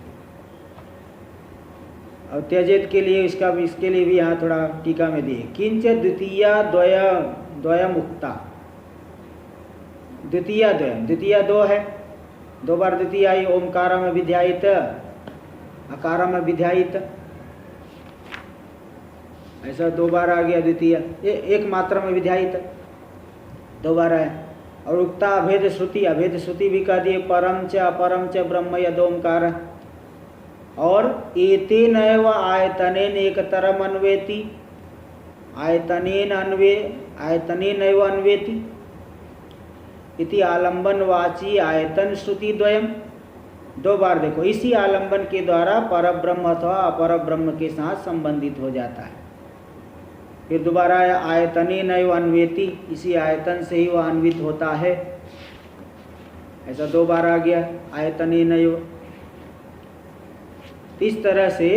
और त्यजेत के लिए इसके लिए भी यहाँ थोड़ा टीका में दिए, किंच द्वितीय द्वय मुक्ता, द्वितीय 2 है, 2 बार द्वितीय आई, ओमकार में विध्यायित, अकार में विध्यायित, ऐसा 2 बार आ गया द्वितीय। एक मात्रा में विध्यायित 2 बार है। और उक्ता अभेद श्रुति भी कह दिए, परम च अपरम च ब्रह्म यदोमकार, और एतेनैव आयतनेन एकतरम अन्वेति, आयतनेनैव अन्वेति इति आलंबन वाची आयतन श्रुति द्वयम, 2 बार देखो, इसी आलंबन के द्वारा परब्रह्म अथवा अपर ब्रह्म के साथ संबंधित हो जाता है। फिर दोबारा आयतनेनैव अन्वेति, इसी आयतन से ही वह अन्वित होता है, ऐसा 2 बार आ गया आयतनेनैव। इस तरह से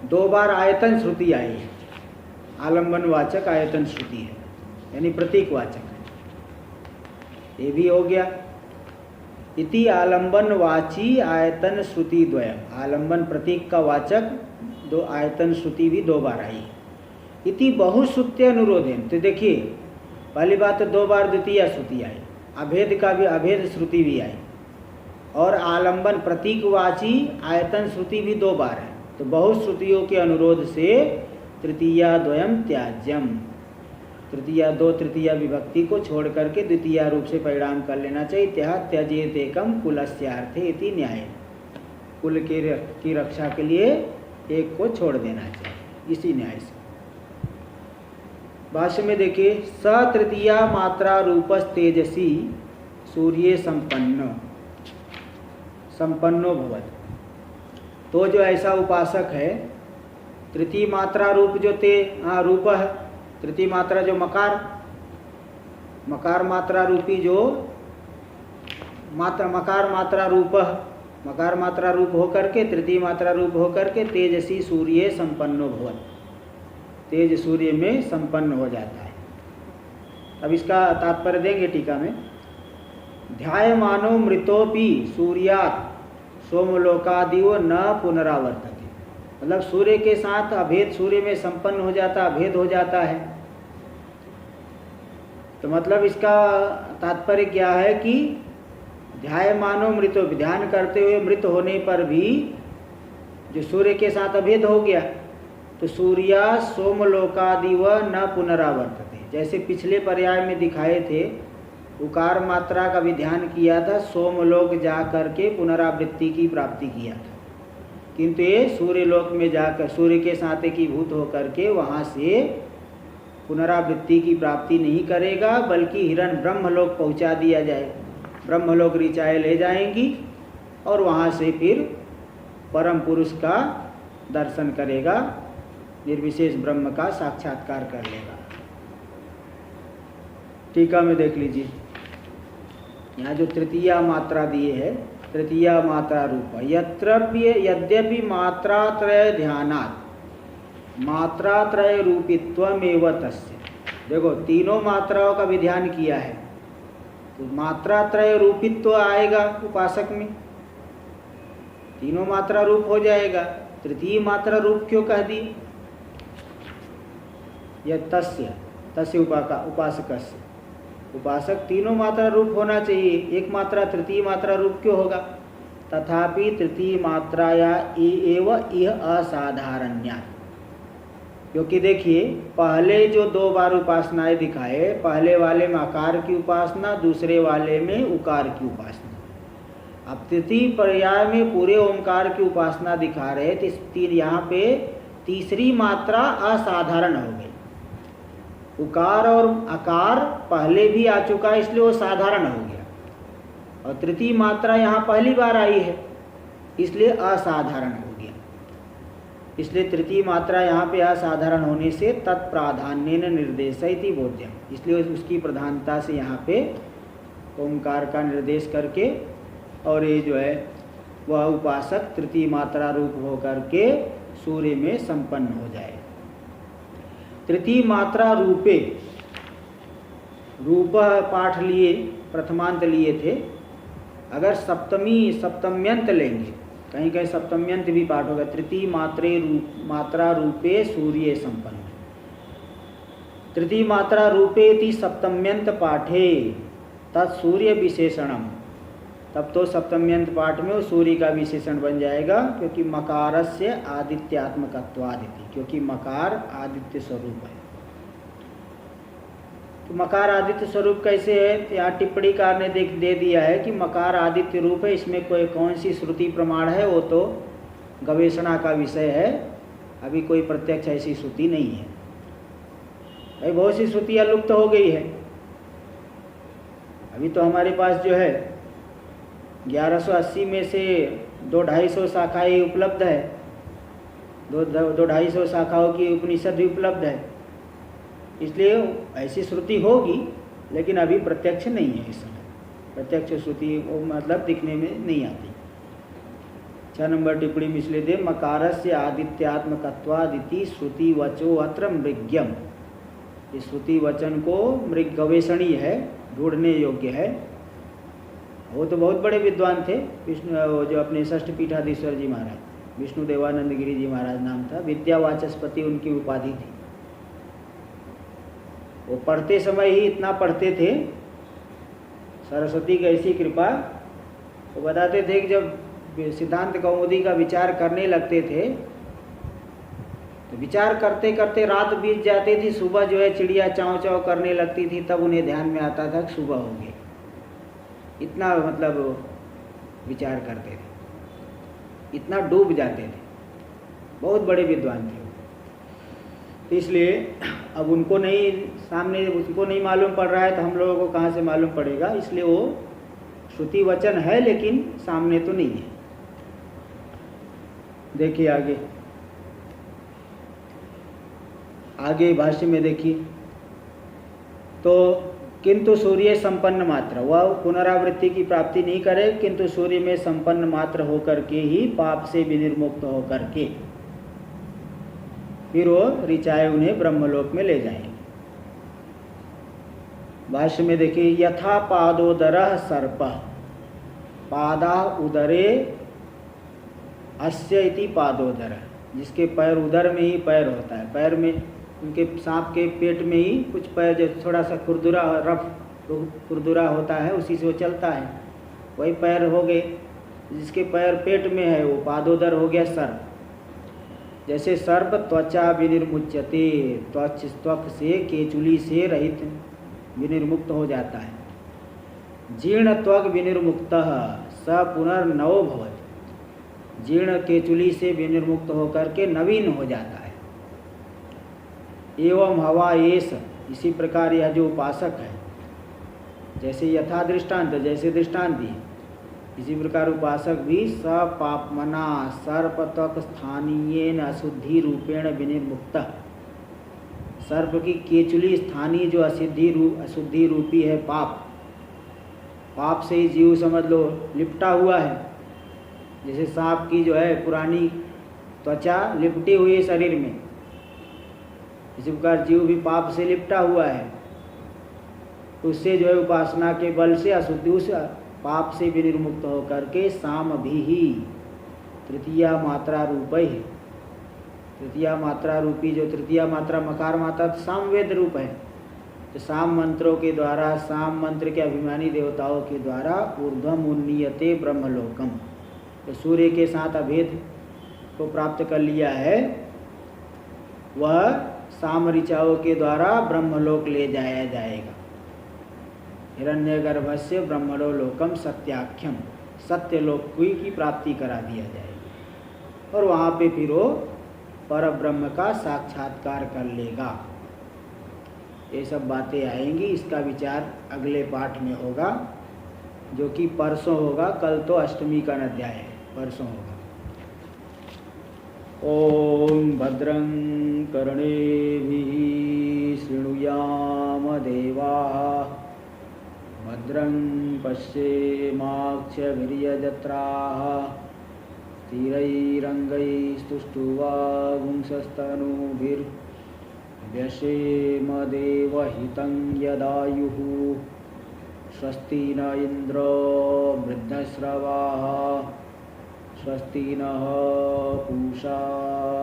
2 बार आयतन श्रुति आई है, आलंबन वाचक आयतन श्रुति है, यानी प्रतीक वाचक है, ये भी हो गया। इति आलंबन वाची आयतन श्रुति द्वयम, आलंबन प्रतीक का वाचक 2 आयतन श्रुति भी 2 बार आई। इति बहुश्रुत्य अनुरोधेन, तो देखिए पहली बात तो 2 बार द्वितीय श्रुति आई, अभेद का भी अभेद श्रुति भी आई, और आलंबन प्रतीकवाची आयतन श्रुति भी 2 बार है। तो बहुत श्रुतियों के अनुरोध से तृतीया द्वयम त्याज्यम, तृतीय विभक्ति को छोड़ करके द्वितीय रूप से परिणाम कर लेना चाहिए। त्यजेत एकम कुलस्यार्थे इति न्याय, कुल की रक्षा के लिए एक को छोड़ देना चाहिए, इसी न्याय से। भाष्य में देखिए, स तृतीया मात्रा रूपस तेजसी सूर्य संपन्नो भवत, तो जो ऐसा उपासक है, तृतीय मात्रा रूप जो रूप है, तृतीय मात्रा जो मकार मात्रा रूपी जो मकार मात्रा रूप होकर के तृतीय मात्रा रूप होकर के तेजसी सूर्य संपन्नो भवत, तेज सूर्य में संपन्न हो जाता है। अब इसका तात्पर्य देंगे टीका में। ध्यायमानो मृतोपि सूर्यात् सोमलोकादिव न पुनरावर्तते, मतलब सूर्य के साथ अभेद, सूर्य में संपन्न हो जाता, अभेद हो जाता है। तो मतलब इसका तात्पर्य क्या है कि ध्यायमानो मृतो, ध्यान करते हुए मृत होने पर भी जो सूर्य के साथ अभेद हो गया, तो सूर्या सोमलोकादिव न पुनरावर्तते, जैसे पिछले पर्याय में दिखाए थे, उकार मात्रा का भी ध्यान किया था, सोमलोक जा करके पुनरावृत्ति की प्राप्ति किया था। किंतु ये सूर्य लोक में जाकर सूर्य के साथ एकीभूत होकर के वहाँ से पुनरावृत्ति की प्राप्ति नहीं करेगा, बल्कि हिरण ब्रह्मलोक पहुँचा दिया जाए। ब्रह्मलोक ऋचाएँ ले जाएंगी और वहाँ से फिर परम पुरुष का दर्शन करेगा, निर्विशेष ब्रह्म का साक्षात्कार कर लेगा। टीका में देख लीजिए, यहाँ जो तृतीया मात्रा दिए है, तृतीया मात्रा रूप यद्यपि मात्रात्रय ध्यानात् मात्रात्रय रूपित्वमेव तस्य। देखो तीनों मात्राओं का भी ध्यान किया है तो मात्रात्रय रूपित्व आएगा उपासक में, तीनों मात्रा रूप हो जाएगा। तृतीय मात्रा रूप क्यों कह दी? यह तस्य उपासकस्य, उपासक तीनों मात्रा रूप होना चाहिए, एक मात्रा तृतीय मात्रा रूप क्यों होगा? तथापि तृतीय मात्राया एव यह असाधारण्यात्, क्योंकि देखिए पहले जो 2 बार उपासनाएं दिखाए, पहले वाले में आकार की उपासना, दूसरे वाले में उकार की उपासना। अब तृतीय पर्याय में पूरे ओंकार की उपासना दिखा रहे तो यहाँ पे तीसरी मात्रा असाधारण हो गई। उकार और आकार पहले भी आ चुका है इसलिए वो साधारण हो गया, और तृतीय मात्रा यहाँ पहली बार आई है इसलिए असाधारण हो गया। इसलिए तृतीय मात्रा यहाँ पे असाधारण होने से तत्प्राधान्य निर्देशयति बोध्यम, इसलिए उसकी प्रधानता से यहाँ पे ओंकार का निर्देश करके और ये जो है वह उपासक तृतीय मात्रा रूप होकर के सूर्य में संपन्न हो जाए। तृतीय मात्रा रूपे, रूप पाठ लिए प्रथमांत लिए थे, अगर सप्तम्यंत लेंगे, कहीं कहीं सप्तम्यंत भी पाठ होगा। तृतीय मात्रा रूपे सूर्य संपन्न, तृतीय मात्रा रूपेति सप्तम्यंत पाठे तत्सूर्य विशेषणम, तब तो सप्तम्यंत पाठ में वो सूर्य का विशेषण बन जाएगा, क्योंकि मकारस्य आदित्यात्मकत्वादिति, क्योंकि मकार आदित्य स्वरूप है। तो मकार आदित्य स्वरूप कैसे है? तो यहाँ टिप्पणीकार ने दे दिया है कि मकार आदित्य रूप है, इसमें कोई कौन सी श्रुति प्रमाण है वो तो गवेषणा का विषय है, अभी कोई प्रत्यक्ष ऐसी श्रुति नहीं है। भाई बहुत सी श्रुतियाँ लुप्त हो गई है, अभी तो हमारे पास जो है 1180 में से 200-250 शाखाएँ उपलब्ध है, 200-250 शाखाओं की उपनिषद भी उपलब्ध है, इसलिए ऐसी श्रुति होगी लेकिन अभी प्रत्यक्ष नहीं है। इस समय प्रत्यक्ष श्रुति वो मतलब दिखने में नहीं आती। 6 नंबर टिप्पणी में इसलिए दे मकारस्य आदित्यात्मकत्वादिति श्रुति वचो अत्र मृग्यम, इस श्रुति वचन को मृग गवेषणीय है, ढूंढने योग्य है। वो तो बहुत बड़े विद्वान थे, विष्णु जो अपने षष्ठ पीठाधीश्वर जी महाराज, विष्णु देवानंद गिरी जी महाराज नाम था, विद्यावाचस्पति उनकी उपाधि थी। वो पढ़ते समय ही इतना पढ़ते थे, सरस्वती की ऐसी कृपा, वो बताते थे कि जब सिद्धांत कौमुदी का विचार करने लगते थे तो विचार करते करते रात बीत जाती थी, सुबह जो है चिड़िया चाँव चाँव करने लगती थी, तब उन्हें ध्यान में आता था कि सुबह हो गई। इतना मतलब विचार करते थे, इतना डूब जाते थे, बहुत बड़े विद्वान थे। इसलिए अब उनको नहीं सामने, उसको नहीं मालूम पड़ रहा है तो हम लोगों को कहाँ से मालूम पड़ेगा, इसलिए वो श्रुति वचन है लेकिन सामने तो नहीं है। देखिए आगे भाष्य में देखिए, तो किंतु सूर्य संपन्न मात्र, वह पुनरावृत्ति की प्राप्ति नहीं करे, किंतु सूर्य में संपन्न मात्र होकर के ही पाप से विनिर्मुक्त होकर के फिर वो ऋचाएँ उन्हें ब्रह्मलोक में ले जाएंगे। भाष्य में देखिए, यथा पादोदरः सर्पः पादा उदरे अस्य इति पादोदर, जिसके पैर उदर में ही पैर होता है, पैर में उनके सांप के पेट में ही कुछ पैर जो थोड़ा सा खुरदुरा होता है उसी से वो चलता है, वही पैर हो गए। जिसके पैर पेट में है वो पादोदर हो गया सर्प। जैसे सर्प त्वचा विनिर्मुच्यते, त्वक से केचुली से रहित विनिर्मुक्त हो जाता है। जीर्ण त्वक विनिर्मुक्तः स पुनर्नवो भवति, जीर्ण केचुली से विनिर्मुक्त होकर के नवीन हो जाता है। एवं हवा एस, इसी प्रकार यह जो उपासक है, जैसे यथा दृष्टांत, जैसे दृष्टांत दिए, इसी प्रकार उपासक भी सपापमना सर्पतक स्थानीय अशुद्धि रूपेण विनिर्मुक्त। सर्प की केचुली स्थानीय जो अशुद्धि रूपी है पाप, पाप से ही जीव समझ लो लिपटा हुआ है। जैसे सांप की जो है पुरानी त्वचा लिपटी हुई है शरीर में, इसी प्रकार जीव भी पाप से लिपटा हुआ है। उससे जो है उपासना के बल से अशुद्धि, उस पाप से विनिर्मुक्त होकर के साम भी ही तृतीया मात्रा रूप ही, तृतीया मात्रा रूपी जो तृतीया मात्रा मकार मात्रा सामवेद रूप है, तो साम मंत्रों के द्वारा, साम मंत्र के अभिमानी देवताओं के द्वारा ऊर्ध्वम उन्नीयते ब्रह्मलोकम, तो सूर्य के साथ अभेद को प्राप्त कर लिया है, वह साम ऋचाओं के द्वारा ब्रह्मलोक ले जाया जाएगा। हिरण्यगर्भ से ब्रह्मलोकम सत्याख्यम, सत्यलोक की प्राप्ति करा दिया जाएगी और वहाँ पे फिर वो पर ब्रह्म का साक्षात्कार कर लेगा। ये सब बातें आएंगी, इसका विचार अगले पाठ में होगा, जो कि परसों होगा। कल तो अष्टमी का अध्याय है, परसों होगा। ओम भद्रं कर्णेभिः शृणुयाम देवाः, भद्रं पश्येमाक्षभिर्यजत्राः, स्थिरैरङ्गैस्तुष्टुवागुंसस्तनूभिर्व्यसेम देवहितं यदायुः। स्वस्ति न इन्द्रो वृद्धश्रवाः, स्वस्ति नः पूषा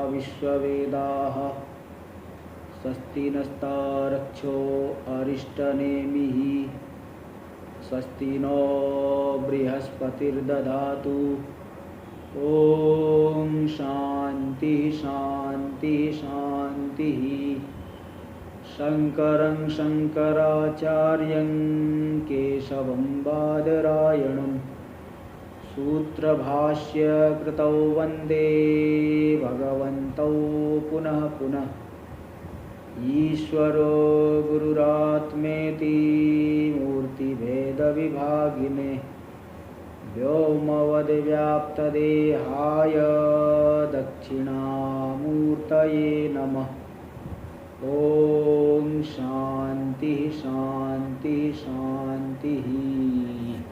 विश्ववेदाः, स्वस्ति नस्तारक्षो अरिष्टनेमिः, स्वस्ति नो बृहस्पतिर्दधातु। ओम शांति शांति शांति। शंकरं शंकराचार्यं केशवं बादरायणं सूत्रभाष्य कृतौ वंदे भगवन्तौ पुनः पुनः। ईश्वरो गुरुरात्मेति मूर्तिभेदविभागिने व्योमवद्व्याप्तदेहाय दक्षिणामूर्तये नमः। ओम शांति शांति शांति।